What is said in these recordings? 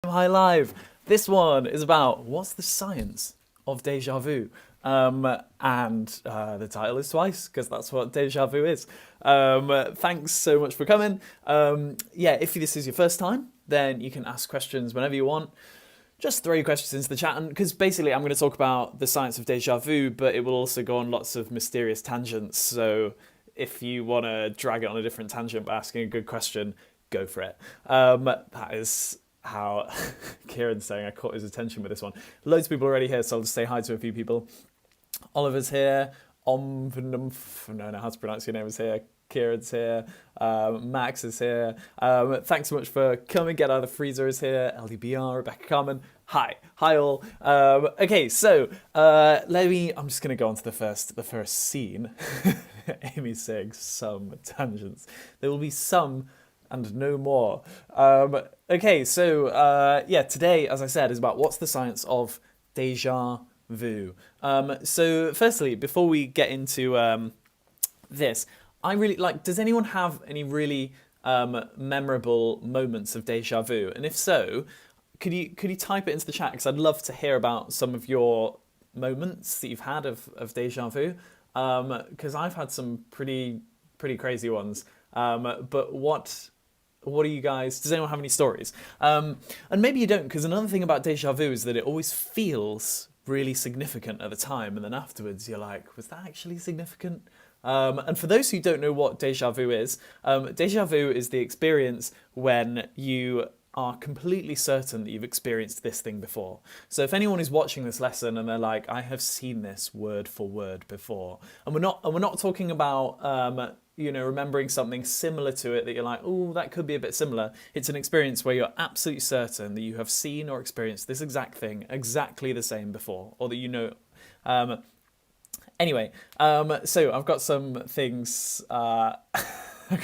Hi Live. This one is about what's the science of deja vu. And the title is twice because that's what deja vu is. Thanks so much for coming. Yeah, if this is your first time, then you can ask questions whenever you want. Just throw your questions into the chat, and because basically I'm going to talk about the science of deja vu, but it will also go on lots of mysterious tangents. So if you want to drag it on a different tangent by asking a good question, go for it. That is how Kieran's saying I caught his attention with this one. Loads of people already here, so I'll just say hi to a few people. Oliver's here. No, know how to pronounce your name is here. Kieran's here. Max is here. Thanks so much for coming. Get Out of the Freezer is here. LDBR, Rebecca Carmen. Hi all. Okay, so I'm just gonna go on to the first scene. Amy's saying some tangents. There will be some and no more. Okay, so yeah, today, as I said, is about what's the science of deja vu. So firstly, before we get into this, I really like, does anyone have any really memorable moments of deja vu? And if so, could you type it into the chat? Because I'd love to hear about some of your moments that you've had of deja vu. Because I've had some pretty crazy ones. But what are you guys? Does anyone have any stories? And maybe you don't, because another thing about deja vu is that it always feels really significant at the time, and then afterwards you're like, was that actually significant? And for those who don't know what deja vu is the experience when you are completely certain that you've experienced this thing before. So if anyone is watching this lesson and they're like, I have seen this word for word before, and we're not talking about remembering something similar to it that you're like, oh, that could be a bit similar. It's an experience where you're absolutely certain that you have seen or experienced this exact thing exactly the same before, or that you know. Anyway, so I've got some things. I've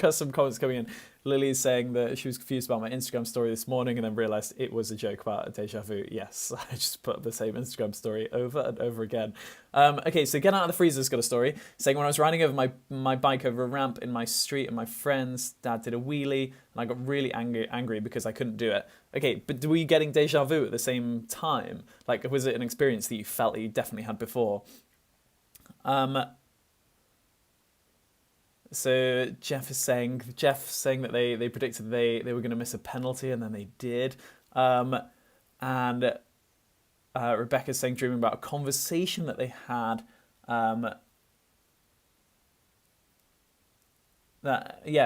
got some comments coming in. Lily's saying that she was confused about my Instagram story this morning and then realised it was a joke about a deja vu. Yes, I just put the same Instagram story over and over again. Okay, so Get Out of the Freezer's got a story saying when I was riding over my bike over a ramp in my street and my friend's dad did a wheelie and I got really angry because I couldn't do it. Okay, but were you getting deja vu at the same time? Like, was it an experience that you felt that you definitely had before? So Jeff saying that they predicted they were going to miss a penalty and then they did. And Rebecca's saying dreaming about a conversation that they had. A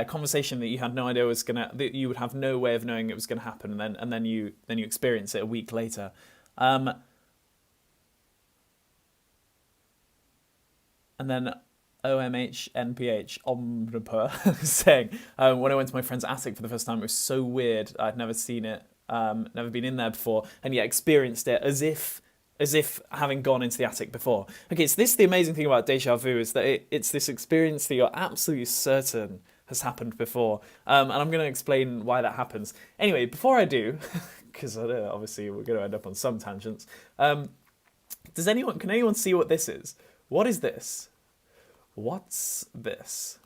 conversation that you had no idea that you would have no way of knowing it was gonna happen, and then you experience it a week later. And then OMHNPH Omniper saying, when I went to my friend's attic for the first time, it was so weird. I'd never seen it, never been in there before, and yet experienced it as if having gone into the attic before. Okay, so this is the amazing thing about deja vu, is that it's this experience that you're absolutely certain has happened before. And I'm going to explain why that happens. Anyway, before I do, because obviously we're going to end up on some tangents, can anyone see what this is? What is this? What's this?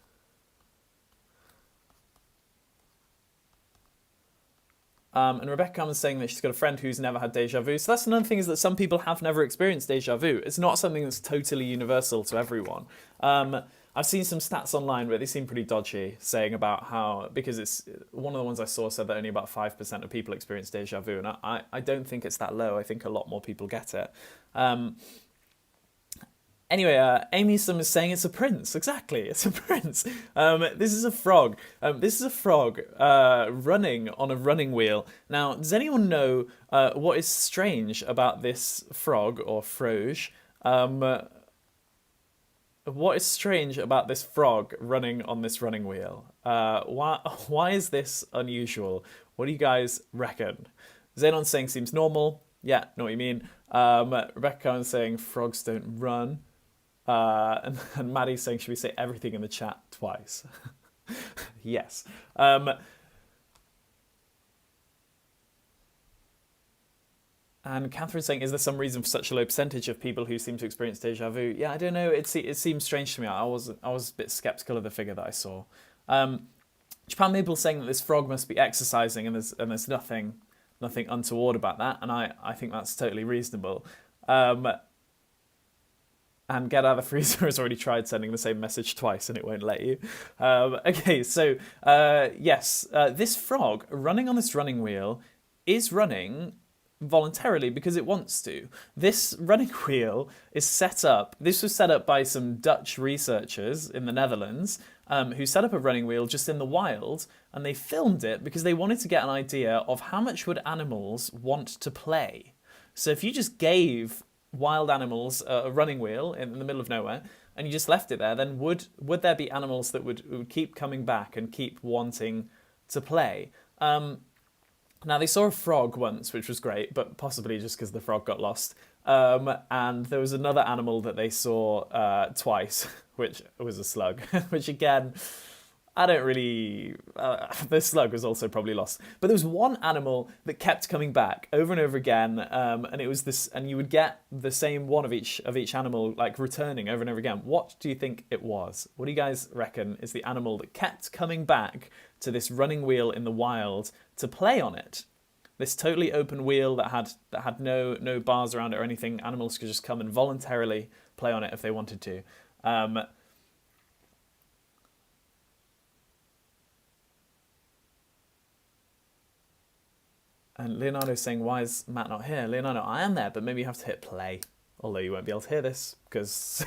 And Rebecca Cameron's saying that she's got a friend who's never had deja vu. So that's another thing, is that some people have never experienced deja vu. It's not something that's totally universal to everyone. I've seen some stats online where they seem pretty dodgy, saying about how, because it's one of the ones I saw said that only about 5% of people experience deja vu, and I don't think it's that low. I think a lot more people get it. Anyway, Amy Sum is saying it's a prince. Exactly, it's a prince. This is a frog. This is a frog running on a running wheel. Now, does anyone know what is strange about this frog, or froge? What is strange about this frog running on this running wheel? Why is this unusual? What do you guys reckon? Xenon saying seems normal. Yeah, know what you mean. Rebecca is saying frogs don't run. And Maddie's saying, should we say everything in the chat twice? Yes. And Catherine's saying, is there some reason for such a low percentage of people who seem to experience deja vu? Yeah, I don't know. It seems strange to me. I was a bit skeptical of the figure that I saw. Japan Maple saying that this frog must be exercising, and there's nothing nothing untoward about that, and I think that's totally reasonable. And Get Out of the Freezer has already tried sending the same message twice and it won't let you. Okay, so yes, this frog running on this running wheel is running voluntarily because it wants to. This running wheel is set up, this was set up by some Dutch researchers in the Netherlands who set up a running wheel just in the wild, and they filmed it because they wanted to get an idea of how much would animals want to play. So if you just gave wild animals a running wheel in the middle of nowhere and you just left it there, then would there be animals that would keep coming back and keep wanting to play? Now, they saw a frog once, which was great, but possibly just because the frog got lost. And there was another animal that they saw twice, which was a slug, which again, I don't really... the slug was also probably lost. But there was one animal that kept coming back over and over again, and it was this, and you would get the same one of each animal like returning over and over again. What do you think it was? What do you guys reckon is the animal that kept coming back to this running wheel in the wild to play on it? This totally open wheel that had no bars around it or anything. Animals could just come and voluntarily play on it if they wanted to. And Leonardo's saying, why is Matt not here? Leonardo, I am there, but maybe you have to hit play. Although you won't be able to hear this, because...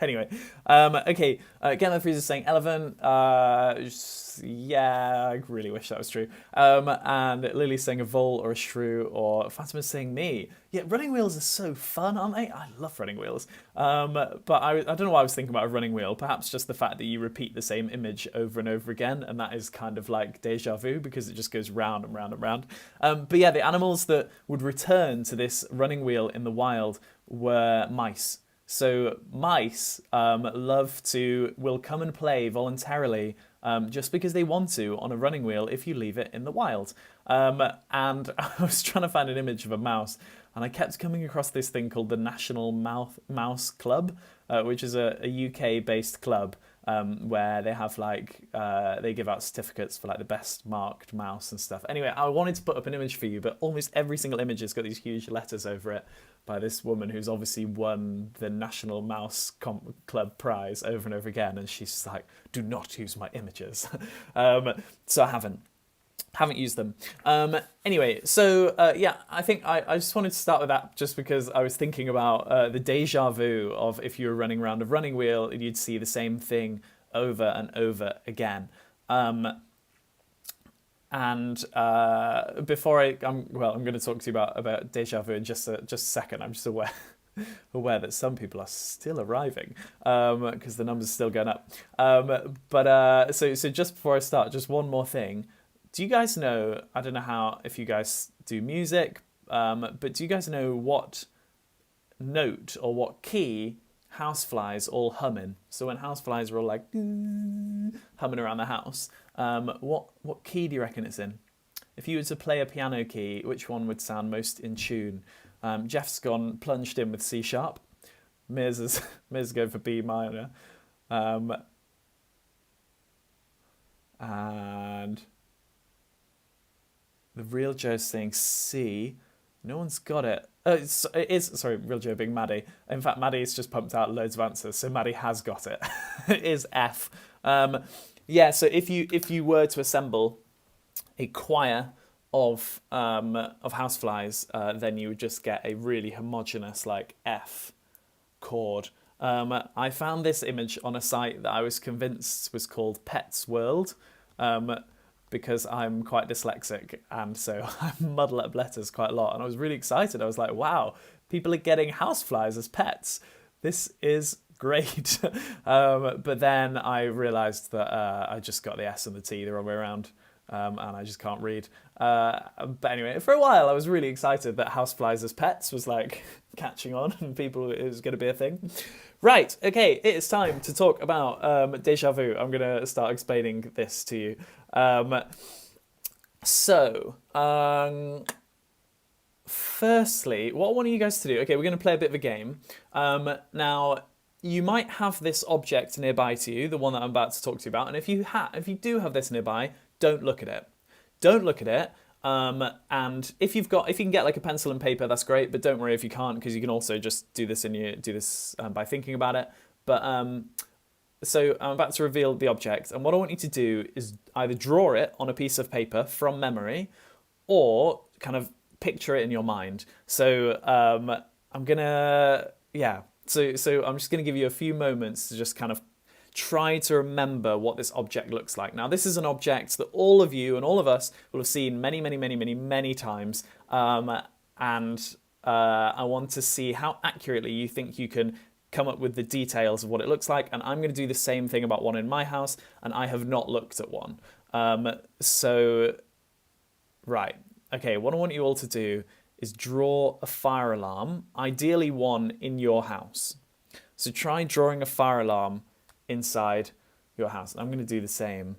Anyway, okay, Gemma Freezer's saying elephant. Yeah, I really wish that was true. And Lily's saying a vole or a shrew, or Fatima's saying me. Yeah, running wheels are so fun, aren't they? I love running wheels. But I don't know why I was thinking about a running wheel. Perhaps just the fact that you repeat the same image over and over again, and that is kind of like deja vu because it just goes round and round and round. But yeah, the animals that would return to this running wheel in the wild were mice. So mice will come and play voluntarily just because they want to on a running wheel if you leave it in the wild. And I was trying to find an image of a mouse, and I kept coming across this thing called the National Mouse Club, which is a UK-based club where they have they give out certificates for like the best marked mouse and stuff. Anyway, I wanted to put up an image for you, but almost every single image has got these huge letters over it by this woman who's obviously won the National Mouse Club prize over and over again, and she's just like, do not use my images. So I haven't used them. Anyway, so yeah, I think I just wanted to start with that just because I was thinking about the deja vu of if you were running around a running wheel, you'd see the same thing over and over again. And before I'm going to talk to you about deja vu in just a second. I'm just aware that some people are still arriving because the numbers are still going up. So just before I start, just one more thing. Do you guys know? I don't know if you guys do music, but do you guys know what note or what key houseflies all hum in? So when houseflies are all like humming around the house, what key do you reckon it's in? If you were to play a piano key, which one would sound most in tune? Jeff's plunged in with C sharp. Miz going for B minor, and the real Joe's saying C. No one's got it. It is, sorry, real Joe being Maddie. In fact, Maddie's just pumped out loads of answers, so Maddie has got it. It is F. Yeah, so if you were to assemble a choir of houseflies, then you would just get a really homogeneous like F chord. I found this image on a site that I was convinced was called Pets World, because I'm quite dyslexic, and so I muddle up letters quite a lot. And I was really excited. I was like, wow, people are getting houseflies as pets. This is great. But then I realised that I just got the S and the T the wrong way around, and I just can't read. But anyway, for a while I was really excited that houseflies as pets was like catching on, and it was going to be a thing. Right, okay, it is time to talk about deja vu. I'm going to start explaining this to you. Firstly, what I want you guys to do, okay, we're going to play a bit of a game. Now, you might have this object nearby to you, the one that I'm about to talk to you about, and if you do have this nearby, don't look at it. Don't look at it. And if you can get like a pencil and paper, that's great. But don't worry if you can't, because you can also just do this by thinking about it. But so I'm about to reveal the object, and what I want you to do is either draw it on a piece of paper from memory, or kind of picture it in your mind. So I'm gonna So I'm just gonna give you a few moments to just kind of try to remember what this object looks like. Now, this is an object that all of you and all of us will have seen many, many, many, many, many times. And I want to see how accurately you think you can come up with the details of what it looks like. And I'm going to do the same thing about one in my house, and I have not looked at one. Right. Okay, what I want you all to do is draw a fire alarm, ideally one in your house. So try drawing a fire alarm inside your house. I'm going to do the same.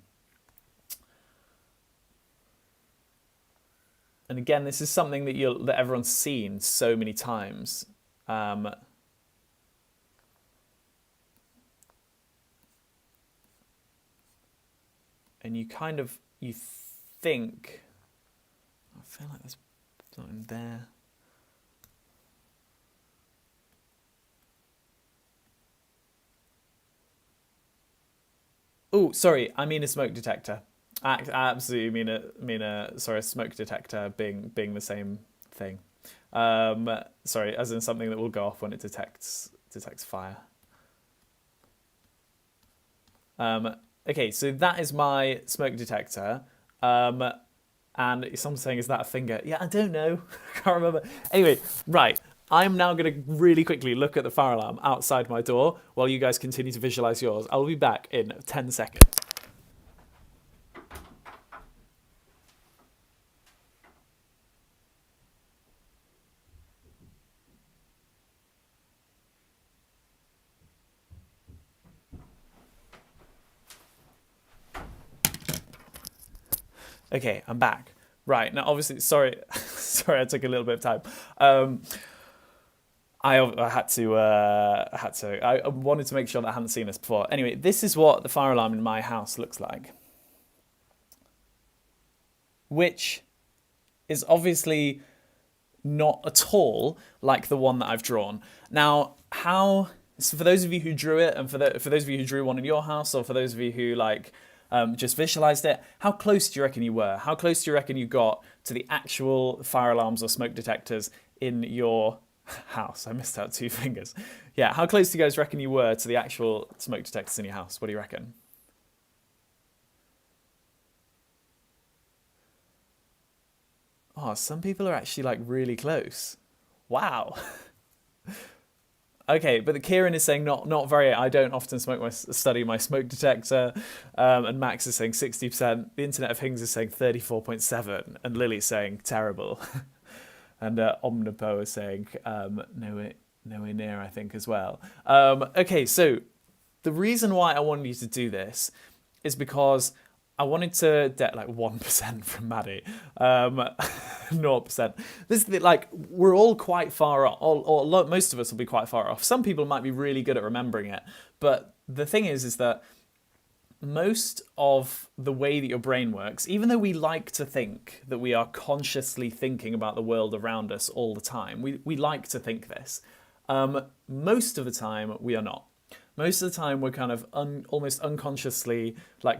And again, this is something that everyone's seen so many times. And you think, I feel like there's something there. Oh, sorry, I mean a smoke detector. I absolutely mean a smoke detector being the same thing. Sorry, as in something that will go off when it detects fire. Okay, so that is my smoke detector. And someone's saying, is that a finger? Yeah, I don't know. I can't remember. Anyway, right. I'm now going to really quickly look at the fire alarm outside my door while you guys continue to visualize yours. I'll be back in 10 seconds. Okay, I'm back. Right, now obviously, sorry, I took a little bit of time. I wanted to make sure that I hadn't seen this before. Anyway, this is what the fire alarm in my house looks like, which is obviously not at all like the one that I've drawn. Now, so for those of you who drew it, and for those of you who drew one in your house, or for those of you who just visualized it, how close do you reckon you were? How close do you reckon you got to the actual fire alarms or smoke detectors in your house? I missed out 2 fingers. Yeah, how close do you guys reckon you were to the actual smoke detectors in your house? What do you reckon? Oh, some people are actually like really close. Wow. Okay, but Kieran is saying not very. I don't often study my smoke detector, and Max is saying 60%. The Internet of Things is saying 34.7, and Lily's saying terrible, and Omnipo is saying nowhere near, I think, as well. Okay, so the reason why I wanted you to do this is because I wanted to get like 1% from Maddie, 0%. This is we're all quite far off. Most of us will be quite far off. Some people might be really good at remembering it, but the thing is that most of the way that your brain works, even though we like to think that we are consciously thinking about the world around us all the time, we like to think this. Most of the time, we are not. Most of the time, we're kind of almost unconsciously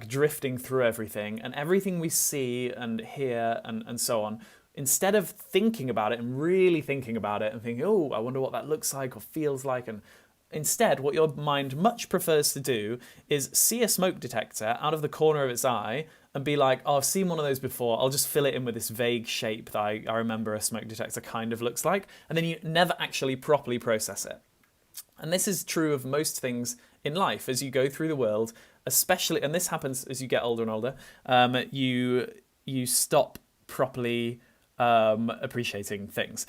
drifting through everything, and everything we see and hear and so on, instead of thinking about it and really thinking about it and thinking, oh, I wonder what that looks like or feels like, and instead, what your mind much prefers to do is see a smoke detector out of the corner of its eye and be like, oh, I've seen one of those before. I'll just fill it in with this vague shape that I remember a smoke detector kind of looks like. And then you never actually properly process it. And this is true of most things in life as you go through the world, especially, and this happens as you get older and older, you stop properly appreciating things.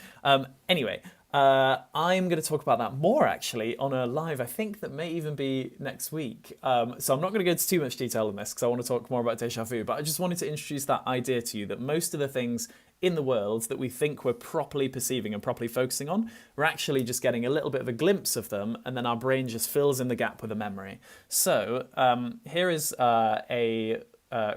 Anyway, I'm going to talk about that more actually on a live, I think that may even be next week. So I'm not going to go into too much detail on this because I want to talk more about déjà vu, but I just wanted to introduce that idea to you that most of the things in the world that we think we're properly perceiving and properly focusing on, we're actually just getting a little bit of a glimpse of them, and then our brain just fills in the gap with a memory. So here is a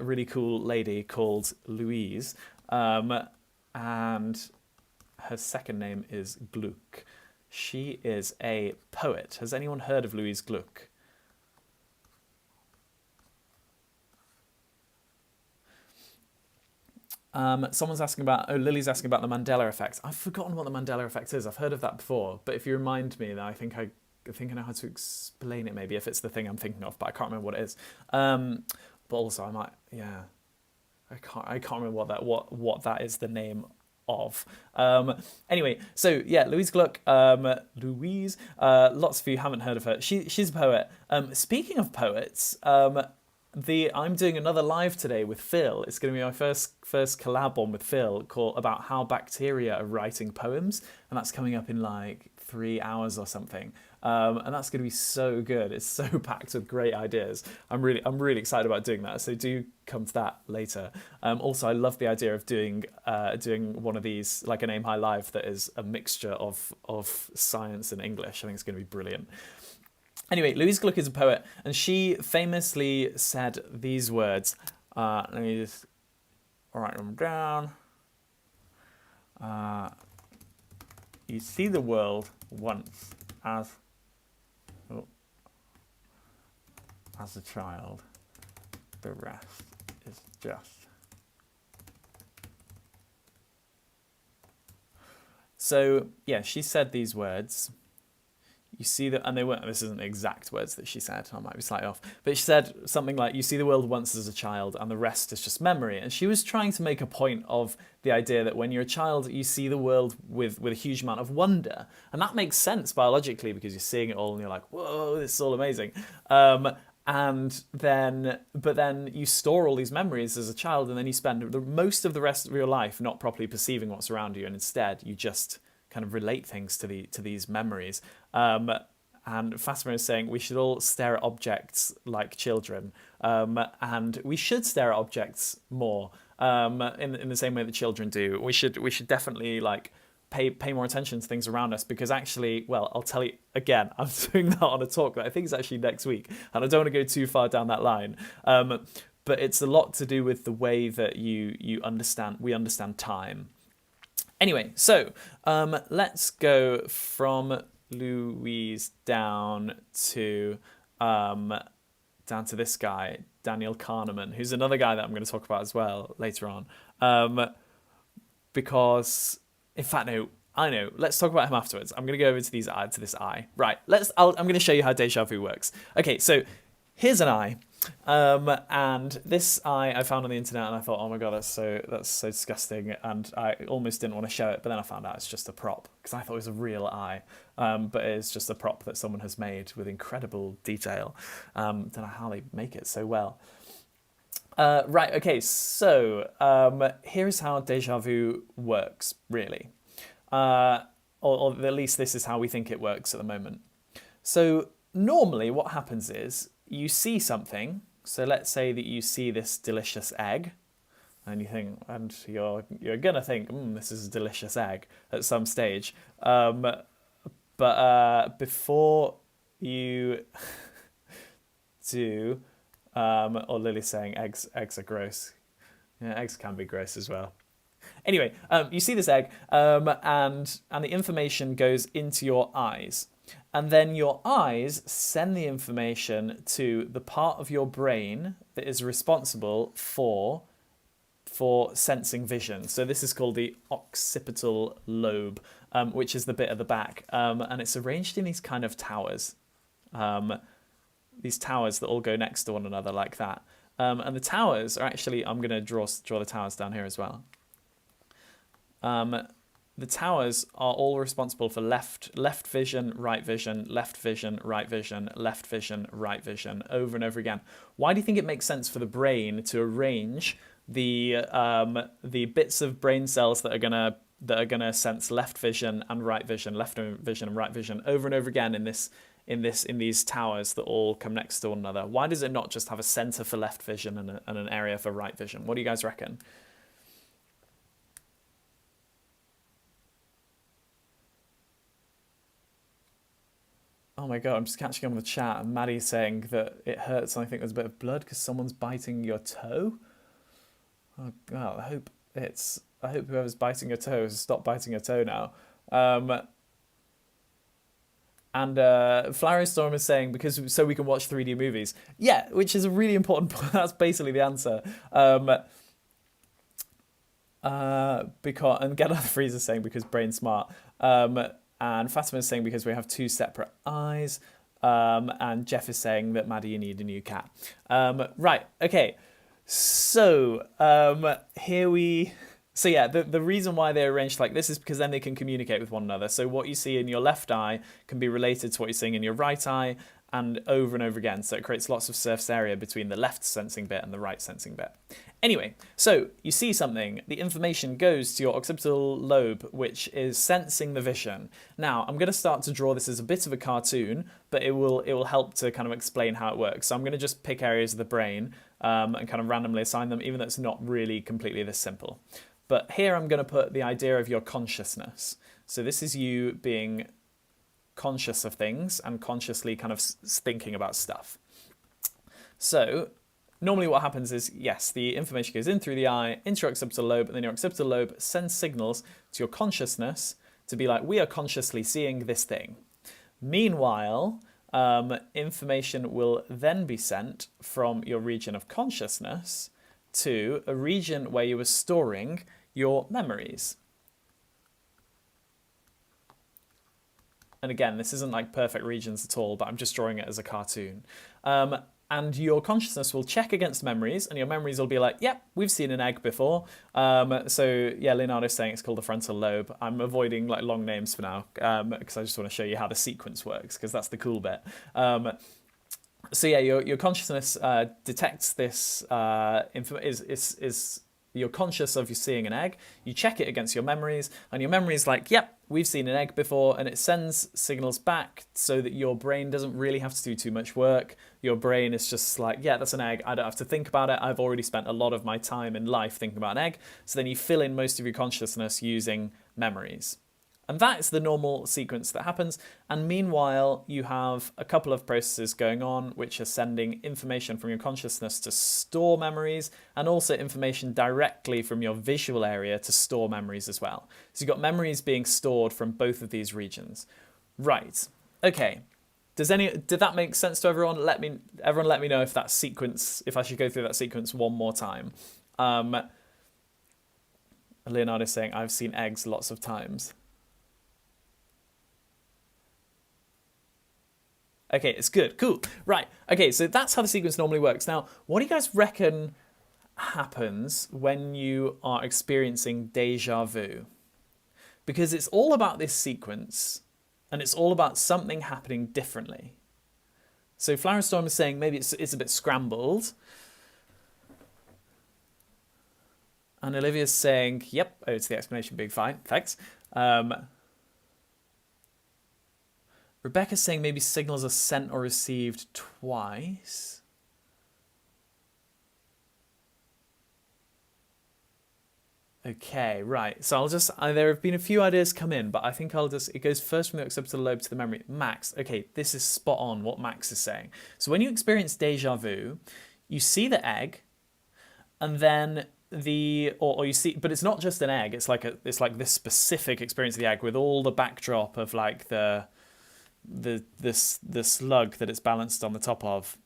really cool lady called Louise. And her second name is Gluck. She is a poet. Has anyone heard of Louise Gluck? Someone's asking about, Lily's asking about the Mandela effect. I've forgotten what the Mandela effect is. I've heard of that before, but if you remind me, then I think I know how to explain it maybe, if it's the thing I'm thinking of, but I can't remember what it is. But also I might, yeah, I can't remember what that is the name of. Anyway, so yeah, Louise Gluck, Louise, lots of you haven't heard of her. She's a poet. Speaking of poets, I'm doing another live today with Phil. It's going to be my first collab one with Phil, about how bacteria are writing poems, and that's coming up in like 3 hours or something. And that's going to be so good. It's so packed with great ideas. I'm really excited about doing that. So do come to that later. Also, I love the idea of doing one of these, like an Aim High Live that is a mixture of science and English. I think it's going to be brilliant. Anyway, Louise Gluck is a poet, and she famously said these words. Let me just write them down. You see the world once as a child. The rest is just. So, yeah, she said these words. You see that, and they weren't, this isn't the exact words that she said, I might be slightly off, but she said something like, you see the world once as a child and the rest is just memory. And she was trying to make a point of the idea that when you're a child, you see the world with a huge amount of wonder. And that makes sense biologically because you're seeing it all and you're like, whoa, this is all amazing. But then you store all these memories as a child, and then you spend most of the rest of your life not properly perceiving what's around you, and instead you just kind of relate things to these memories. And Fatima is saying we should all stare at objects like children, and we should stare at objects more in the same way that children do. We should definitely like pay more attention to things around us, because actually, well, I'll tell you again, I'm doing that on a talk that I think is actually next week, and I don't want to go too far down that line. But it's a lot to do with the way that we understand time. Anyway, so let's go from Louise down to this guy, Daniel Kahneman, who's another guy that I'm going to talk about as well later on. Because, in fact, no, I know. Let's talk about him afterwards. I'm going to go over to this eye. Right. I'm going to show you how déjà vu works. Okay, so here's an eye. And this eye I found on the internet, and I thought, oh my god, that's so disgusting, and I almost didn't want to show it, but then I found out it's just a prop, because I thought it was a real eye, but it's just a prop that someone has made with incredible detail. Don't know how they make it so well. Right, okay, so here's how déjà vu works, really, or at least this is how we think it works at the moment. So normally what happens is you see something, so let's say that you see this delicious egg, and you think, and you're gonna think, this is a delicious egg at some stage, but before you do, or Lily's saying eggs are gross. Yeah, eggs can be gross as well. Anyway, you see this egg, and the information goes into your eyes. And then your eyes send the information to the part of your brain that is responsible for sensing vision. So this is called the Occipital Lobe, which is the bit at the back. And it's arranged in these kind of towers. These towers that all go next to one another like that. And the towers are actually, I'm going to draw the towers down here as well. The towers are all responsible for left vision, right vision, left vision, right vision, left vision, right vision, over and over again. Why do you think it makes sense for the brain to arrange the bits of brain cells that are gonna sense left vision and right vision, left vision and right vision over and over again in these towers that all come next to one another? Why does it not just have a center for left vision and an area for right vision? What do you guys reckon? Oh my god, I'm just catching on with the chat, and Maddie's saying that it hurts and I think there's a bit of blood because someone's biting your toe. Oh god, I hope I hope whoever's biting your toe has stopped biting your toe now. And Flowery Storm is saying so we can watch 3D movies. Yeah, which is a really important point. That's basically the answer. Because and Get Out of the Freezer is saying because brain smart. And Fatima is saying because we have two separate eyes. And Jeff is saying that Maddie, you need a new cat. Right. Okay. So So yeah, the reason why they're arranged like this is because then they can communicate with one another. So what you see in your left eye can be related to what you're seeing in your right eye, and over again. So it creates lots of surface area between the left sensing bit and the right sensing bit. Anyway, so you see something, the information goes to your occipital lobe, which is sensing the vision. Now, I'm going to start to draw this as a bit of a cartoon, but it will help to kind of explain how it works. So I'm going to just pick areas of the brain and kind of randomly assign them, even though it's not really completely this simple. But here I'm going to put the idea of your consciousness. So this is you being conscious of things and consciously kind of thinking about stuff. So normally what happens is, yes, the information goes in through the eye, into your occipital lobe, and then your occipital lobe sends signals to your consciousness to be like, we are consciously seeing this thing. Meanwhile, information will then be sent from your region of consciousness to a region where you were storing your memories. And again, this isn't like perfect regions at all, but I'm just drawing it as a cartoon. And your consciousness will check against memories, and your memories will be like, yep, we've seen an egg before. So yeah, Leonardo's saying it's called the frontal lobe. I'm avoiding like long names for now, because I just want to show you how the sequence works, because that's the cool bit. So yeah, your consciousness detects this you're conscious of you seeing an egg, you check it against your memories, and your memory's like, yep, we've seen an egg before, and it sends signals back so that your brain doesn't really have to do too much work. Your brain is just like, yeah, that's an egg, I don't have to think about it, I've already spent a lot of my time in life thinking about an egg. So then you fill in most of your consciousness using memories. And that is the normal sequence that happens. And meanwhile, you have a couple of processes going on, which are sending information from your consciousness to store memories, and also information directly from your visual area to store memories as well. So you've got memories being stored from both of these regions. Right. Okay. Did that make sense to everyone? Everyone let me know if that sequence, if I should go through that sequence one more time. Leonardo's saying, I've seen eggs lots of times. Okay, it's good. Cool. Right. Okay, so that's how the sequence normally works. Now, what do you guys reckon happens when you are experiencing deja vu? Because it's all about this sequence, and it's all about something happening differently. So Flower Storm is saying maybe it's a bit scrambled. And Olivia's saying, yep, it's the explanation being fine. Thanks. Rebecca's saying maybe signals are sent or received twice. Okay, right. So there have been a few ideas come in, but I think it goes first from the occipital lobe to the memory. Max, okay, this is spot on what Max is saying. So when you experience deja vu, you see the egg, and then or you see, but it's not just an egg. It's like this specific experience of the egg with all the backdrop of like the slug that it's balanced on the top of,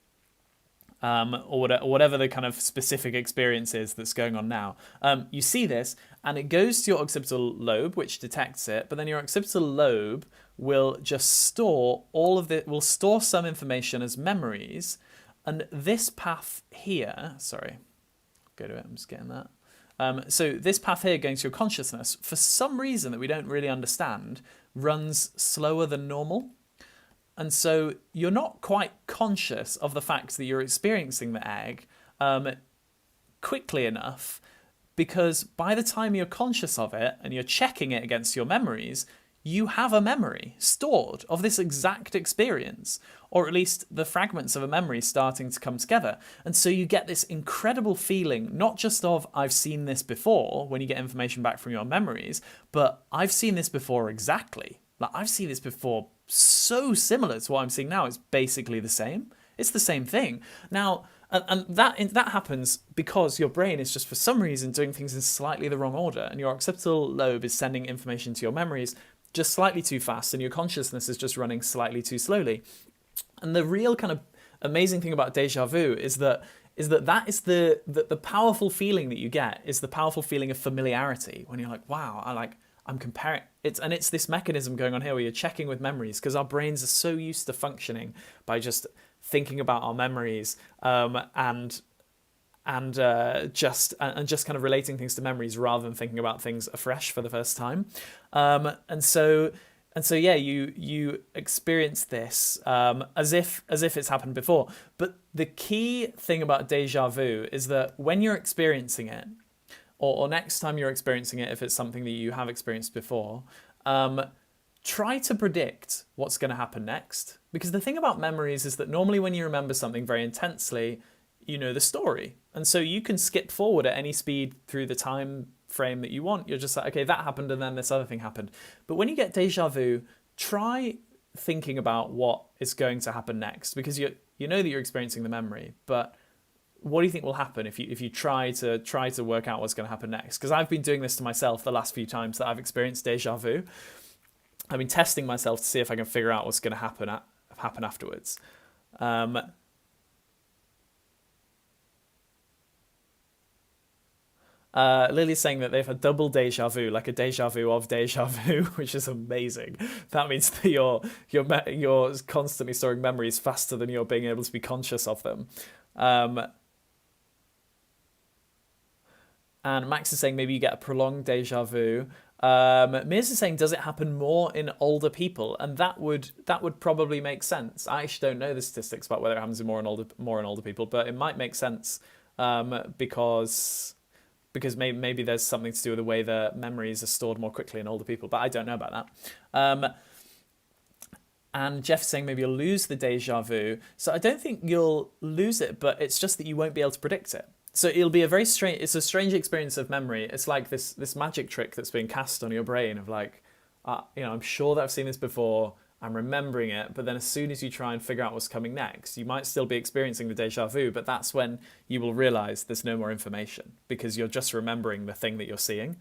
or whatever the kind of specific experience is that's going on now. You see this, and it goes to your occipital lobe, which detects it, but then your occipital lobe will just store will store some information as memories, and this path here, sorry, go to it, I'm just getting that. So this path here going to your consciousness, for some reason that we don't really understand, runs slower than normal. And so you're not quite conscious of the fact that you're experiencing the egg quickly enough, because by the time you're conscious of it and you're checking it against your memories, you have a memory stored of this exact experience, or at least the fragments of a memory starting to come together. And so you get this incredible feeling, not just of I've seen this before when you get information back from your memories, but I've seen this before exactly. Like I've seen this before so similar to what I'm seeing now. It's basically the same. It's the same thing. Now, And that happens because your brain is just for some reason doing things in slightly the wrong order, and your occipital lobe is sending information to your memories just slightly too fast, and your consciousness is just running slightly too slowly. And the real kind of amazing thing about deja vu is that that is the powerful feeling that you get is the powerful feeling of familiarity when you're like, wow, I'm comparing it's this mechanism going on here where you're checking with memories, because our brains are so used to functioning by just thinking about our memories, and just kind of relating things to memories rather than thinking about things afresh for the first time. And so yeah, you experience this as if it's happened before. But the key thing about deja vu is that when you're experiencing it, or next time you're experiencing it, if it's something that you have experienced before, try to predict what's going to happen next. Because the thing about memories is that normally when you remember something very intensely, you know the story. And so you can skip forward at any speed through the time frame that you want. You're just like, okay, that happened and then this other thing happened. But when you get deja vu, try thinking about what is going to happen next, because you know that you're experiencing the memory, but what do you think will happen if you try to work out what's going to happen next? Because I've been doing this to myself the last few times that I've experienced deja vu. I've been testing myself to see if I can figure out what's going to happen afterwards. Lily's saying that they've had double deja vu, like a deja vu of deja vu, which is amazing. That means that you're constantly storing memories faster than you're being able to be conscious of them. And Max is saying maybe you get a prolonged deja vu. Mirs is saying, does it happen more in older people? And that would probably make sense. I actually don't know the statistics about whether it happens more in older people, but it might make sense, because maybe there's something to do with the way the memories are stored more quickly in older people, but I don't know about that. And Jeff's saying maybe you'll lose the deja vu. So I don't think you'll lose it, but it's just that you won't be able to predict it. So it'll be it's a strange experience of memory. It's like this magic trick that's being cast on your brain of like, I'm sure that I've seen this before, I'm remembering it, but then as soon as you try and figure out what's coming next, you might still be experiencing the deja vu, but that's when you will realize there's no more information, because you're just remembering the thing that you're seeing.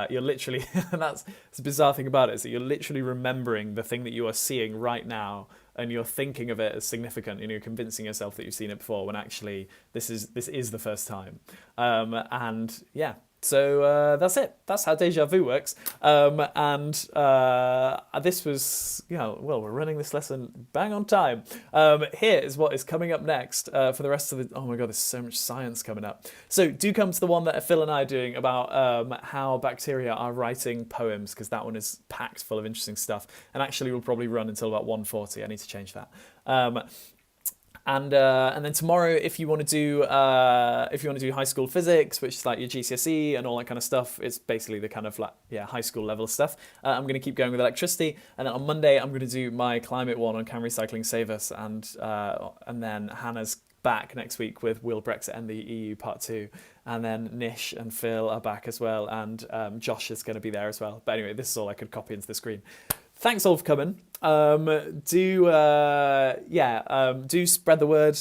You're literally, and that's the bizarre thing about it, is that you're literally remembering the thing that you are seeing right now, and you're thinking of it as significant, and you're convincing yourself that you've seen it before, when actually this is the first time. And yeah, so that's it. That's how deja vu works. This was, well, we're running this lesson bang on time. Here is what is coming up next for the rest of the... Oh my God, there's so much science coming up. So do come to the one that Phil and I are doing about how bacteria are writing poems, because that one is packed full of interesting stuff. And actually will probably run until about 1:40. I need to change that. And then tomorrow, if you want to do high school physics, which is like your GCSE and all that kind of stuff, it's basically the kind of high school level stuff. I'm going to keep going with electricity, and then on Monday I'm going to do my climate one on Can Recycling Save Us, and then Hannah's back next week with Will Brexit End the EU Part 2, and then Nish and Phil are back as well, and Josh is going to be there as well. But anyway, this is all I could copy into the screen. Thanks all for coming. Do spread the word.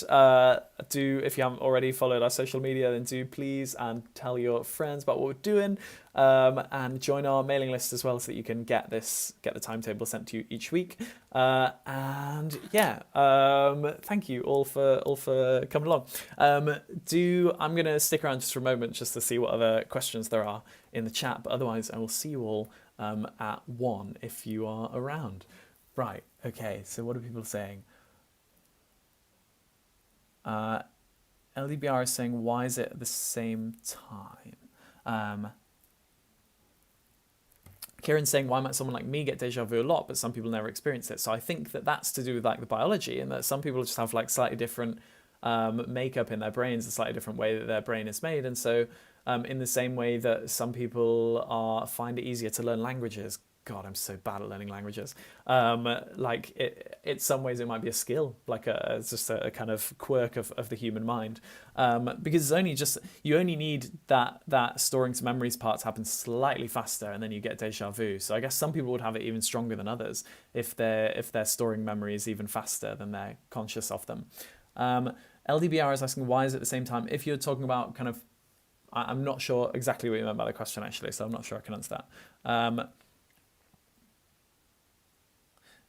If you haven't already followed our social media, then do please, and tell your friends about what we're doing. And join our mailing list as well, so that you can get the timetable sent to you each week. Thank you all for coming along. I'm gonna stick around just for a moment just to see what other questions there are in the chat, but otherwise I will see you all at 1 if you are around. Right, okay, so what are people saying? LDBR is saying, why is it at the same time? Kieran's saying, why might someone like me get deja vu a lot, but some people never experience it? So I think that's to do with like the biology, and that some people just have like slightly different makeup in their brains, a slightly different way that their brain is made. And so in the same way that some people find it easier to learn languages. God, I'm so bad at learning languages. In some ways it might be a skill, it's just a kind of quirk of the human mind. Because you only need that storing to memories part to happen slightly faster, and then you get deja vu. So I guess some people would have it even stronger than others if they're storing memories even faster than they're conscious of them. LDBR is asking why is it the same time? If you're talking about kind of, I'm not sure exactly what you meant by the question actually, so I'm not sure I can answer that.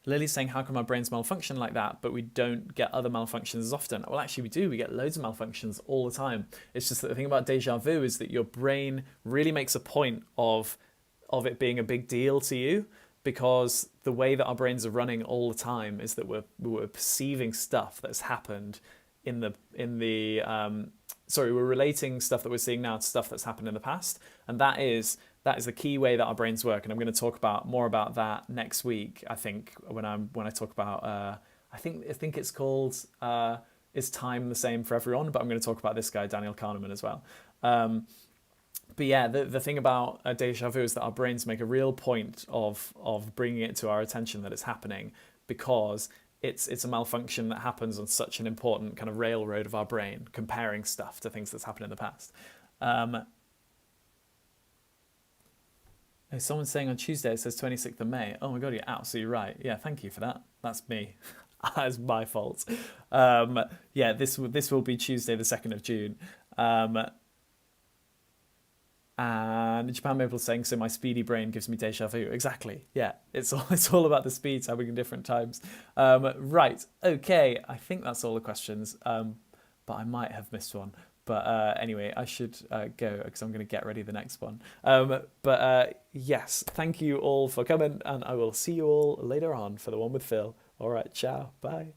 Lily's saying, how come our brains malfunction like that, but we don't get other malfunctions as often? Well, actually, we do. We get loads of malfunctions all the time. It's just that the thing about deja vu is that your brain really makes a point of it being a big deal to you, because the way that our brains are running all the time is that we're perceiving stuff that's happened we're relating stuff that we're seeing now to stuff that's happened in the past, and that is the key way that our brains work. And I'm going to talk more about that next week, I think, when I talk about I think it's called Is Time the Same for Everyone, but I'm going to talk about this guy Daniel Kahneman as well. But yeah, the thing about deja vu is that our brains make a real point of bringing it to our attention that it's happening, because it's a malfunction that happens on such an important kind of railroad of our brain, comparing stuff to things that's happened in the past. Someone's saying on Tuesday it says 26th of May. Oh my god, you're absolutely right. Yeah, thank you for that. That's me. That's my fault. Yeah, this will be Tuesday the 2nd of June. And Japan Maple is saying, so my speedy brain gives me deja vu. Exactly. Yeah, it's all about the speeds happening in different times. Right. Okay. I think that's all the questions. But I might have missed one. But anyway, I should go because I'm going to get ready the next one. But yes, thank you all for coming, and I will see you all later on for the one with Phil. All right. Ciao. Bye.